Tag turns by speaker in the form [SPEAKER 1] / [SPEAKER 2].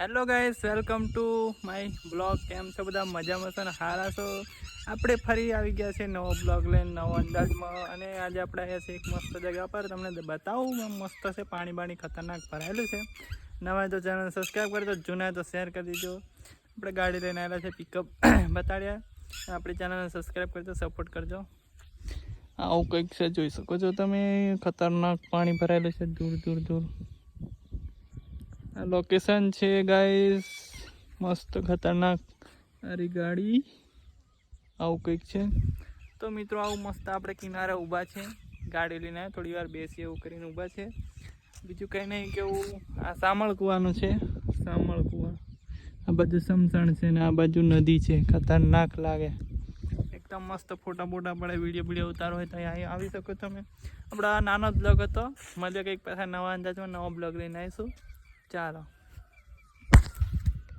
[SPEAKER 1] Hello guys, welcome to my blog. કેમ છો બધા? મજામાં છો ને? હારા છો? આપણે ફરી આવી ગયા છે નવો બ્લોગ લઈને, નવો અંદાજમાં. અને આજે આપણે આવ્યા છે એક મસ્ત જગ્યા પર. તમને બતાવું, મસ્ત છે, પાણી ખતરનાક ભરાયેલું છે. નવા તો ચેનલ સબસ્ક્રાઈબ કરજો, જૂના તો શેર કરી દીજો. આપણે ગાડી લઈને આવેલા છે, પિકઅપ બતાડ્યા. આપણી ચેનલને સબસ્ક્રાઈબ કરજો, સપોર્ટ કરજો. આવું કંઈક છે, જોઈ શકો છો તમે. ખતરનાક પાણી ભરાયેલું છે દૂર. લોકેશન છે ગાઈસ, મસ્ત ખતરનાક. મારી ગાડી આવું કંઈક છે. તો મિત્રો, આવું મસ્ત આપણે કિનારે ઊભા છે, ગાડી લઈને થોડી વાર બેસી એવું કરીને ઊભા છે. બીજું કંઈ નહીં કેવું. આ સામળ કૂવાનું છે, સામળ કૂવા. આ બાજુ સમસણ છે ને આ બાજુ નદી છે. ખતરનાક લાગે એકદમ મસ્ત. ફોટા પડે, વિડીયો ઉતારો હોય તો અહીં આવી શકો તમે. આપણા નાનો બ્લોગ હતો. મળીએ કંઈક પાછા નવા અંદાજમાં નવો બ્લોગ લઈને આવીશું. ચાલો.